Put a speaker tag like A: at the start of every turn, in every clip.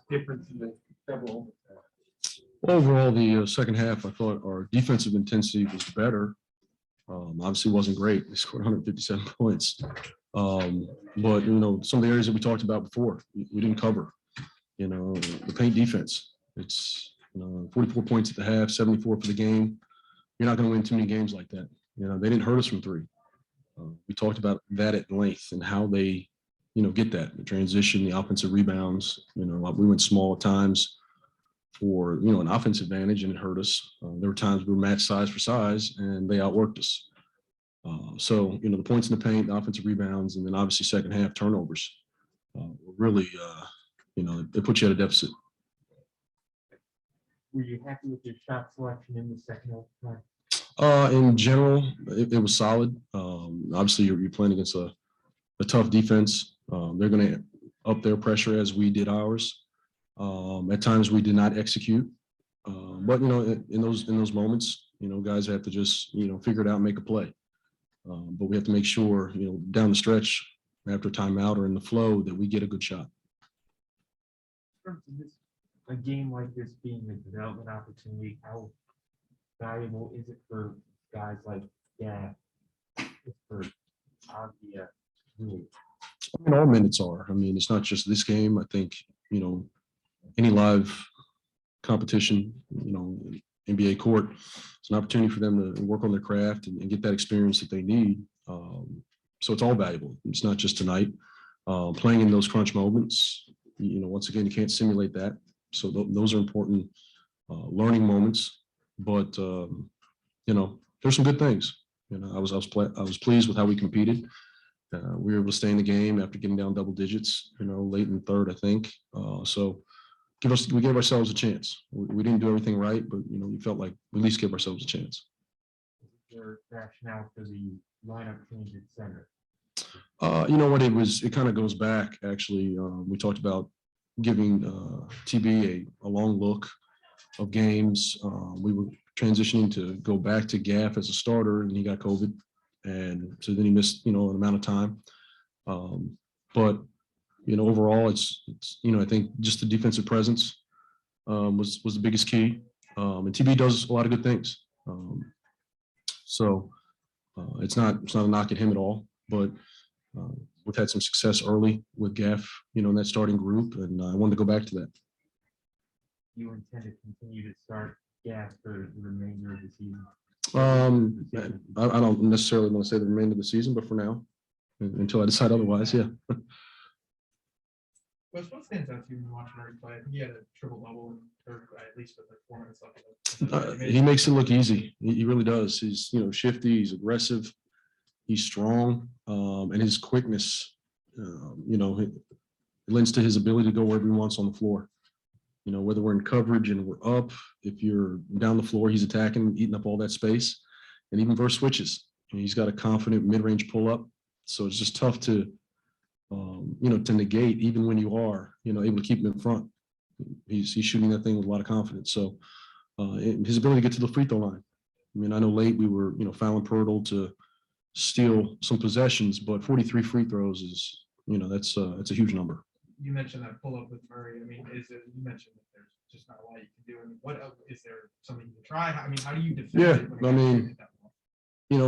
A: difference in the several?
B: Well, overall, the second half, I thought our defensive intensity was better. Obviously, wasn't great. They scored 157 points. But, some of the areas that we talked about before, we didn't cover. The paint defense, it's 44 points at the half, 74 for the game. You're not going to win too many games like that. They didn't hurt us from three. We talked about that at length and how they, get that, the transition, the offensive rebounds. We went small at times for, an offensive advantage, and it hurt us. There were times we were match size for size, and they outworked us. So, the points in the paint, the offensive rebounds, and then obviously second half turnovers were really, they put you at a deficit.
A: Were you happy with your shot selection in the second half?
B: In general, it was solid. Obviously, you're playing against a tough defense. They're going to up their pressure as we did ours. At times, we did not execute. But, in those moments, guys have to just, figure it out and make a play. But we have to make sure, down the stretch, after timeout or in the flow, that we get a good shot.
A: A game like this being a development opportunity, how valuable is it for guys like for really?
B: All minutes are. It's not just this game. I think, any live competition, NBA court, it's an opportunity for them to work on their craft and get that experience that they need. So it's all valuable. It's not just tonight. Playing in those crunch moments, once again, you can't simulate that. So those are important learning moments. But there's some good things. I was pleased with how we competed. We were able to stay in the game after getting down double digits. Late in the third, I think. So we gave ourselves a chance. We didn't do everything right, but we felt like we at least give ourselves a chance.
A: Your rationale for the lineup change at center?
B: It kind of goes back. Actually, we talked about giving TB a long look of games. We were transitioning to go back to Gaff as a starter, and he got COVID, and so then he missed an amount of time. But overall, it's I think just the defensive presence was the biggest key. And TB does a lot of good things. So it's not a knock at him at all, but we've had some success early with Gaff, in that starting group, and I wanted to go back to that.
A: You intend to continue to start Gaff for the remainder of the season?
B: I don't necessarily want to say the remainder of the season, but for now, until I decide otherwise, yeah.
C: What stands out to you when watching Murray play? I think he had a triple double, or at least with 4 minutes left.
B: He makes it look easy. He really does. He's shifty. He's aggressive. He's strong, and his quickness, it lends to his ability to go wherever he wants on the floor. Whether we're in coverage and we're up, if you're down the floor, he's attacking, eating up all that space, and even versus switches. He's got a confident mid-range pull-up, so it's just tough to, to negate even when you are, able to keep him in front. He's shooting that thing with a lot of confidence. So his ability to get to the free throw line. I know late we were, fouling Pirtle to steal some possessions, but 43 free throws is, that's a huge number.
C: You mentioned that pull up with Murray. You mentioned that there's just not a lot you can do. What else is there? Something you can try? How do you defend?
B: Yeah,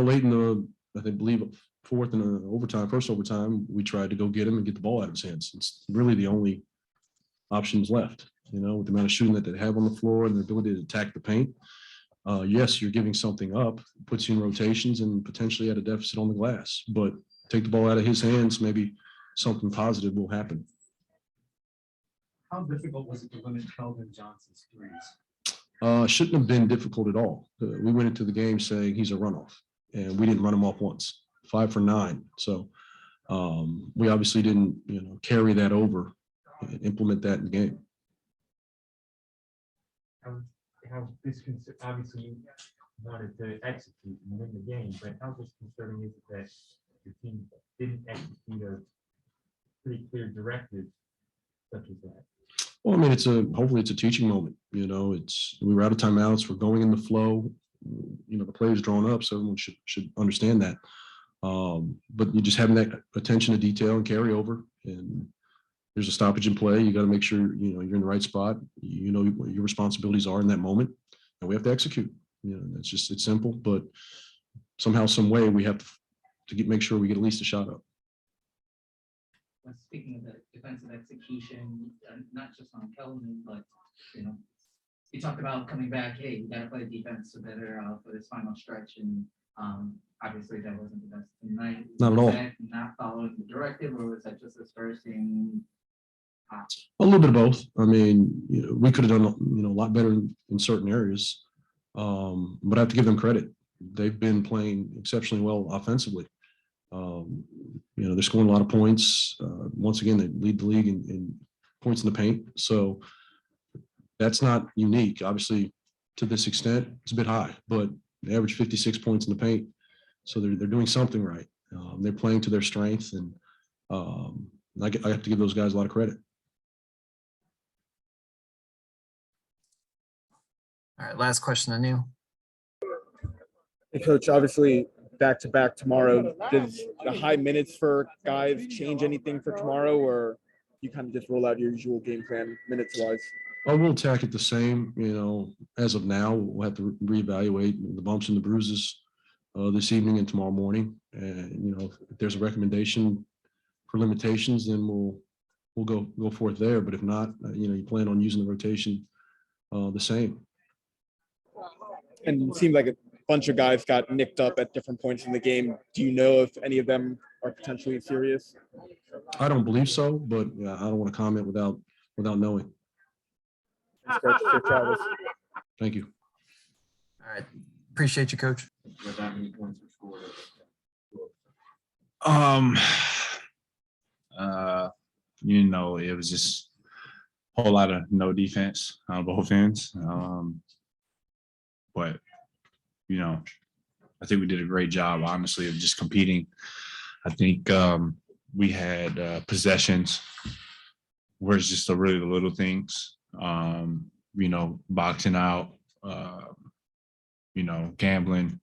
B: late in the, I believe fourth and first overtime, we tried to go get him and get the ball out of his hands. It's really the only options left. With the amount of shooting that they have on the floor and their ability to attack the paint. Yes, you're giving something up, puts you in rotations and potentially at a deficit on the glass. But take the ball out of his hands, maybe something positive will happen.
D: How difficult was it to limit Kelvin Johnson's threes?
B: Shouldn't have been difficult at all. We went into the game saying he's a runoff, and we didn't run him off once. 5 for 9. So we obviously didn't, carry that over and implement that in the game.
A: How obviously you wanted to execute and win the game, but how disconcerting is it that your team didn't execute a pretty clear directive such as that?
B: Well, hopefully it's a teaching moment. We were out of timeouts. We're going in the flow. The play is drawn up, so everyone should understand that. But you just having that attention to detail and carry over, and there's a stoppage in play. You got to make sure, you're in the right spot. You know what your responsibilities are in that moment, and we have to execute. It's simple, but somehow, some way, we have to make sure we get at least a shot up.
E: Speaking of the defensive execution, not just on Kelvin, but, you talked about coming back, hey, we got to play defense to better for this final stretch. And obviously that wasn't the best tonight.
B: Not at all.
E: Was that not following the directive, or was that just the Spurs team?
B: A little bit of both. I mean, we could have done, a lot better in certain areas. But I have to give them credit. They've been playing exceptionally well offensively. They're scoring a lot of points. Once again, they lead the league in points in the paint. So that's not unique. Obviously, to this extent, it's a bit high, but they average 56 points in the paint. So they're doing something right. They're playing to their strength, and I have to give those guys a lot of credit.
F: All right, last question, Anu.
G: Hey, Coach, obviously back-to-back tomorrow. Does the high minutes for guys change anything for tomorrow, or you kind of just roll out your usual game plan minutes-wise?
B: We'll attack it the same. As of now, we'll have to reevaluate the bumps and the bruises this evening and tomorrow morning. And, if there's a recommendation for limitations, then we'll go forth there. But if not, you plan on using the rotation the same.
G: And it seemed like a bunch of guys got nicked up at different points in the game. Do you know if any of them are potentially serious?
B: I don't believe so, but I don't want to comment without knowing.
G: Thanks, Coach. Safe travels.
B: Thank you.
F: All right, appreciate you, Coach.
A: Without any points were scored.
H: It was just a whole lot of no defense on both ends. But I think we did a great job, honestly, of just competing. I think we had possessions where it's just really the little things, boxing out, gambling,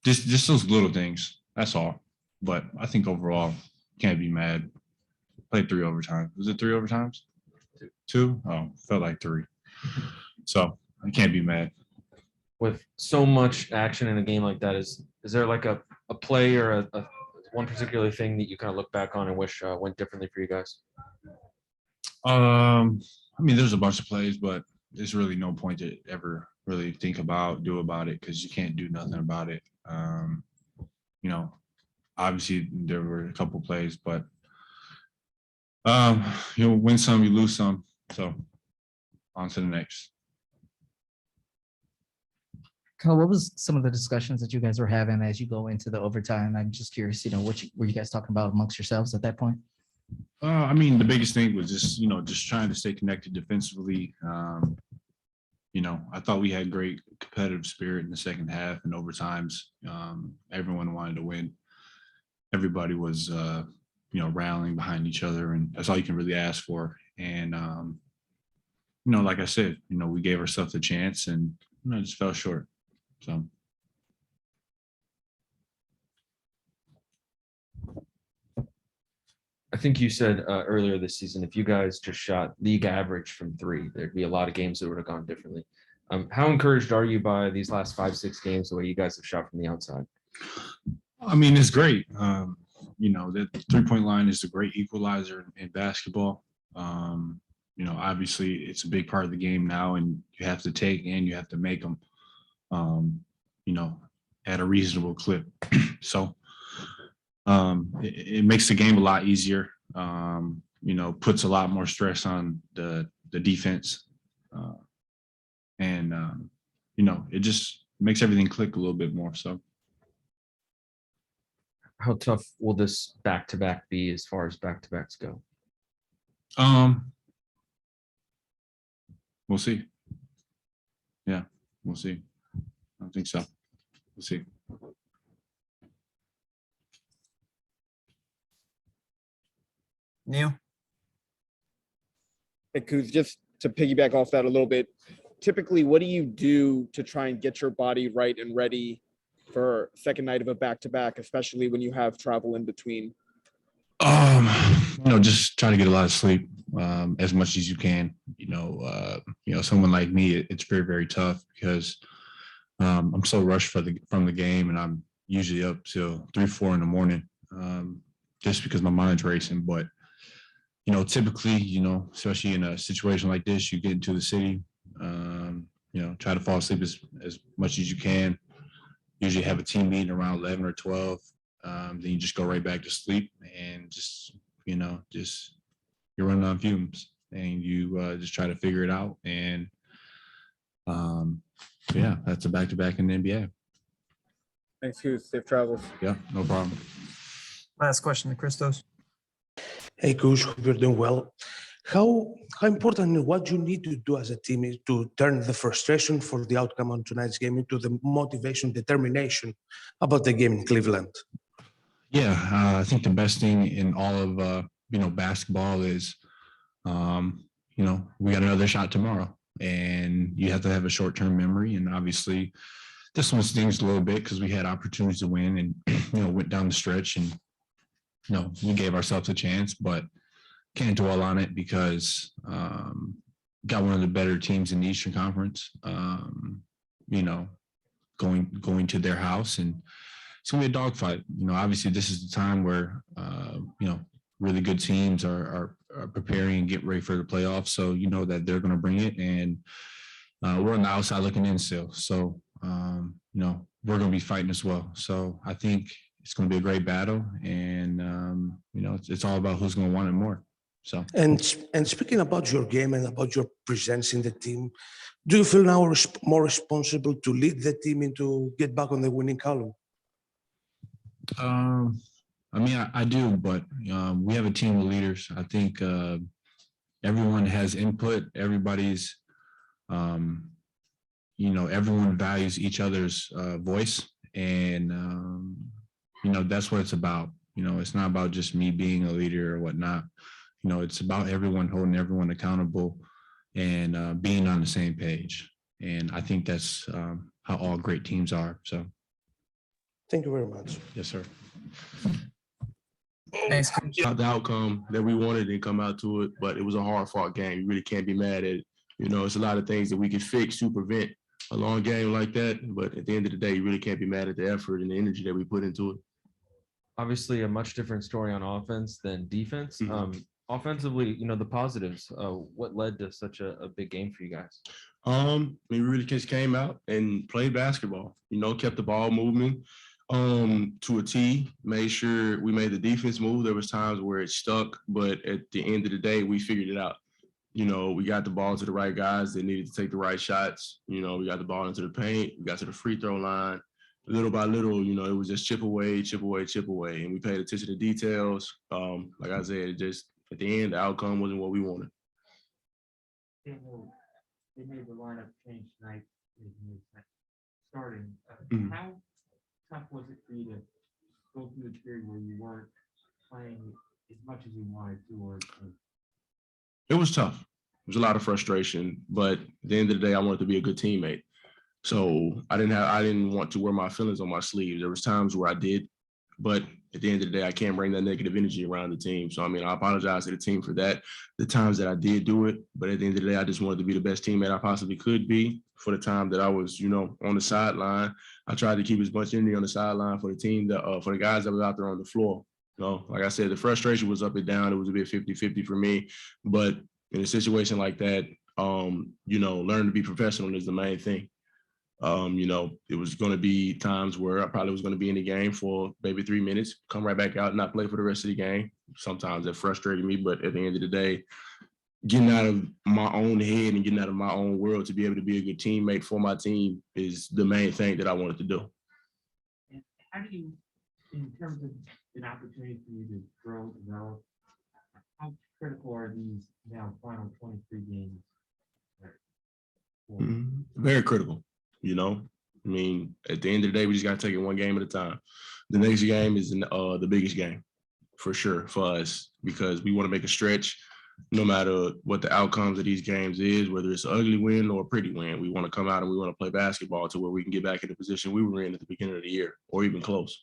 H: just those little things. That's all. But I think overall, can't be mad. Played 3 overtimes. Was it 3 overtimes? 2? Oh, felt like 3. So I can't be mad.
I: With so much action in a game like that, is there like a play or a one particular thing that you kind of look back on and wish went differently for you guys?
H: There's a bunch of plays, but there's really no point to ever really do about it, because you can't do nothing about it. Obviously there were a couple plays, but you'll win some, you lose some. So on to the next.
E: Kyle, what was some of the discussions that you guys were having as you go into the overtime? I'm just curious, what were you guys talking about amongst yourselves at that point?
H: The biggest thing was just trying to stay connected defensively. I thought we had great competitive spirit in the second half and overtimes. Everyone wanted to win. Everybody was, rallying behind each other, and that's all you can really ask for. And, like I said, we gave ourselves a chance, and just fell short. So.
I: I think you said earlier this season, if you guys just shot league average from 3, there'd be a lot of games that would have gone differently. How encouraged are you by these last 5-6 games, the way you guys have shot from the outside?
H: It's great. The 3-point line is a great equalizer in basketball. Obviously it's a big part of the game now, and you have to take and you have to make them, at a reasonable clip. So it makes the game a lot easier, puts a lot more stress on the defense. It just makes everything click a little bit more. So.
I: How tough will this back-to-back be as far as back-to-backs go?
H: We'll see. Yeah, we'll see. I don't think so. We'll see.
F: Neil?
G: Hey, Kuz, just to piggyback off that a little bit, typically, what do you do to try and get your body right and ready for second night of a back-to-back, especially when you have travel in between?
H: Um, just try to get a lot of sleep, as much as you can. Someone like me, it's very, very tough because I'm so rushed from the game, and I'm usually up till 3, 4 in the morning, just because my mind's racing. But typically, especially in a situation like this, you get into the city, try to fall asleep as much as you can. Usually have a team meeting around 11 or 12. Then you just go right back to sleep and just you're running on fumes, and you just try to figure it out. And yeah, that's a back-to-back in the NBA.
G: Thanks, Hughes. Safe travels.
H: Yeah, no problem.
F: Last question to Christos.
J: Hey, coach, hope you're doing well. How important and what you need to do as a team is to turn the frustration for the outcome on tonight's game into the motivation, determination about the game in Cleveland?
H: Yeah, I think the best thing in all of basketball is, we got another shot tomorrow, and you have to have a short-term memory. And obviously, this one stings a little bit because we had opportunities to win, and went down the stretch, and we gave ourselves a chance, but can't dwell on it because got one of the better teams in the Eastern Conference. Going to their house, and it's gonna be a dogfight. Obviously this is the time where really good teams are preparing and get ready for the playoffs. So that they're gonna bring it, and we're on the outside looking in still. So we're gonna be fighting as well. So I think it's gonna be a great battle, and it's all about who's gonna want it more. So
J: And speaking about your game and about your presence in the team, do you feel now more responsible to lead the team into get back on the winning column?
H: I do, but we have a team of leaders. I think everyone has input. Everybody's, everyone values each other's voice, and that's what it's about. It's not about just me being a leader or whatnot. It's about everyone holding everyone accountable and being on the same page. And I think that's how all great teams are. So.
J: Thank you very much.
H: Yes, sir.
F: Thanks, Coach.
B: Not the outcome that we wanted didn't come out to it, but it was a hard fought game. You really can't be mad at it. It's a lot of things that we could fix to prevent a long game like that. But at the end of the day, you really can't be mad at the effort and the energy that we put into it.
I: Obviously, a much different story on offense than defense.
B: Mhm.
I: Offensively, the positives. What led to such a big game for you guys?
B: We really just came out and played basketball. Kept the ball moving to a T. Made sure we made the defense move. There was times where it stuck, but at the end of the day, we figured it out. We got the ball to the right guys that needed to take the right shots. We got the ball into the paint. We got to the free throw line. Little by little, it was just chip away, chip away, chip away. And we paid attention to details. Like I said, just at the end, the outcome wasn't what we wanted.
A: They made the lineup change tonight. Starting.
B: Mhm.
A: How tough was it for you to go through the period where you weren't playing as much as you wanted to?
B: It was tough. There was a lot of frustration, but at the end of the day, I wanted to be a good teammate. So I didn't want to wear my feelings on my sleeve. There was times where I did, but at the end of the day, I can't bring that negative energy around the team. So, I apologize to the team for that, the times that I did do it. But at the end of the day, I just wanted to be the best teammate I possibly could be for the time that I was, on the sideline. I tried to keep as much energy on the sideline for the team, for the guys that was out there on the floor. Like I said, the frustration was up and down. It was a bit 50-50 for me. But in a situation like that, learn to be professional is the main thing. It was going to be times where I probably was going to be in the game for maybe 3 minutes, come right back out and not play for the rest of the game. Sometimes that frustrated me, but at the end of the day, getting out of my own head and getting out of my own world to be able to be a good teammate for my team is the main thing that I wanted to do.
A: And how do you, in terms of an opportunity for you to grow, develop, how critical are these now final 23 games?
B: Very critical. At the end of the day, we just got to take it one game at a time. The next game is the biggest game for sure for us, because we want to make a stretch no matter what the outcomes of these games is, whether it's an ugly win or a pretty win. We want to come out and we want to play basketball to where we can get back in the position we were in at the beginning of the year or even close.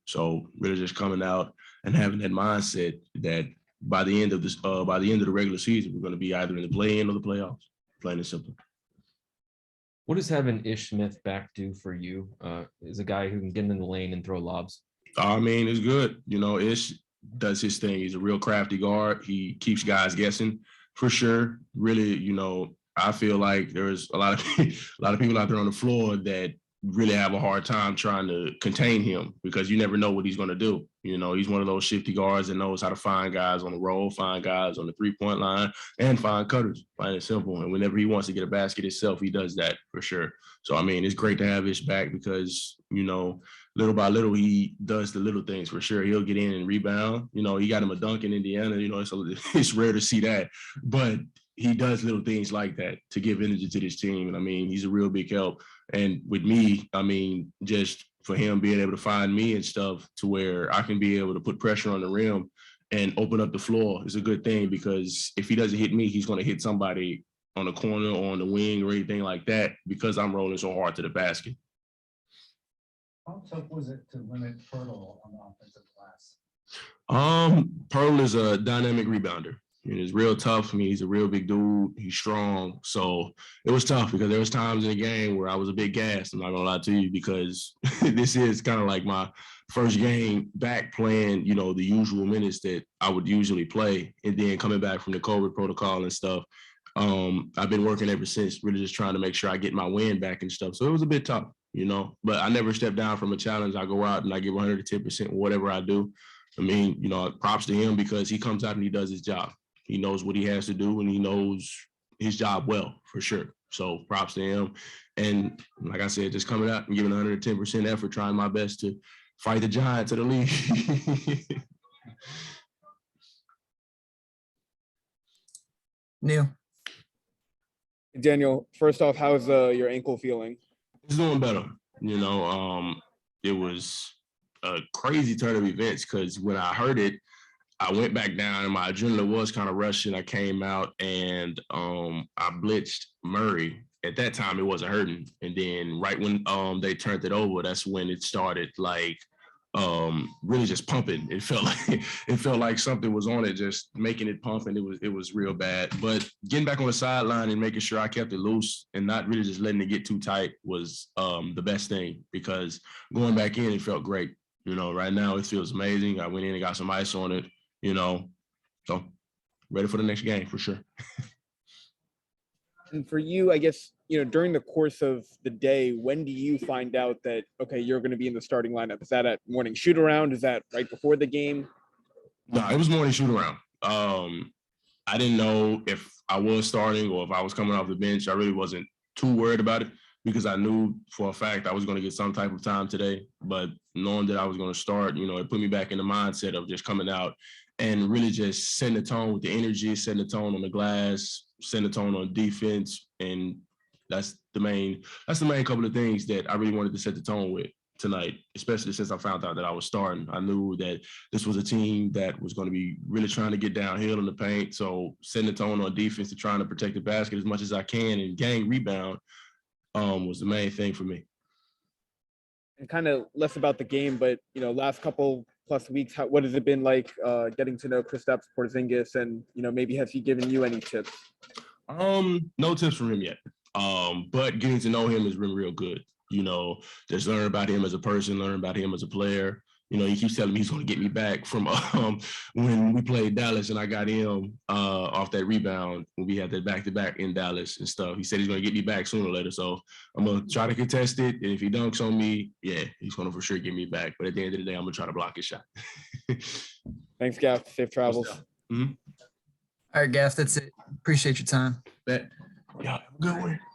K: So really just coming out and having that mindset that by the end of the regular season, we're going to be either in the play-in or the playoffs, plain and simple.
I: What does having Ish Smith back do for you? Is a guy who can get in the lane and throw lobs.
K: I mean, it's good. You know, Ish does his thing. He's a real crafty guard. He keeps guys guessing for sure. Really, you know, I feel like there's a lot of people out there on the floor that really have a hard time trying to contain him because you never know what he's going to do. You know, he's one of those shifty guards that knows how to find guys on the roll, find guys on the three-point line, and find cutters, plain and simple. And whenever he wants to get a basket himself, he does that for sure. So, I mean, it's great to have Ish back because, you know, little by little, he does the little things for sure. He'll get in and rebound. You know, he got him a dunk in Indiana. You know, it's rare to see that. But he does little things like that to give energy to this team. And, I mean, he's a real big help. And with me, I mean, just for him being able to find me and stuff to where I can be able to put pressure on the rim and open up the floor is a good thing because if he doesn't hit me, he's going to hit somebody on the corner or on the wing or anything like that because I'm rolling so hard to the basket.
D: How tough was it to limit Pirtle on the offensive glass?
K: Pearl is a dynamic rebounder. And it's real tough. I mean, he's a real big dude. He's strong. So it was tough because there was times in the game where I was a bit gassed. I'm not gonna lie to you because this is kind of like my first game back playing, you know, the usual minutes that I would usually play. And then coming back from the COVID protocol and stuff. I've been working ever since, really just trying to make sure I get my win back and stuff. So it was a bit tough, you know, but I never step down from a challenge. I go out and I give 110% whatever I do. I mean, you know, props to him because he comes out and he does his job. He knows what he has to do and he knows his job well, for sure. So props to him. And like I said, just coming out and giving 110% effort, trying my best to fight the Giants of the league.
F: Neil.
G: Daniel, first off, how's your ankle feeling?
K: It's doing better. You know, it was a crazy turn of events because when I heard it, I went back down and my adrenaline was kind of rushing. I came out and I blitzed Murray. At that time, it wasn't hurting. And then right when they turned it over, that's when it started like really just pumping. It felt like something was on it, just making it pump, and it was real bad. But getting back on the sideline and making sure I kept it loose and not really just letting it get too tight was the best thing because going back in, it felt great. You know, right now it feels amazing. I went in and got some ice on it. You know, so ready for the next game for sure.
G: And for you, I guess, you know, during the course of the day, when do you find out that, okay, you're going to be in the starting lineup? Is that at morning shoot around? Is that right before the game?
K: No, it was morning shoot around. I didn't know if I was starting or if I was coming off the bench. I really wasn't too worried about it because I knew for a fact I was going to get some type of time today. But knowing that I was going to start, you know, it put me back in the mindset of just coming out and really just setting the tone with the energy, setting the tone on the glass, setting the tone on defense. And that's the main couple of things that I really wanted to set the tone with tonight, especially since I found out that I was starting. I knew that this was a team that was going to be really trying to get downhill in the paint. So setting the tone on defense to trying to protect the basket as much as I can and gang rebound was the main thing for me.
G: And kind of less about the game, but, you know, last couple plus weeks, what has it been like getting to know Kristaps Porzingis, and, you know, maybe has he given you any tips?
K: No tips from him yet. But getting to know him has been real good. You know, just learn about him as a person, learn about him as a player. You know, he keeps telling me he's going to get me back from when we played Dallas and I got him off that rebound when we had that back-to-back in Dallas and stuff. He said he's going to get me back sooner or later. So I'm going to try to contest it. And if he dunks on me, yeah, he's going to for sure get me back. But at the end of the day, I'm going to try to block his shot.
G: Thanks, Gaff. Safe travels.
F: All right, Gaff, that's it. Appreciate your time.
K: Bet. Yeah, have a good one.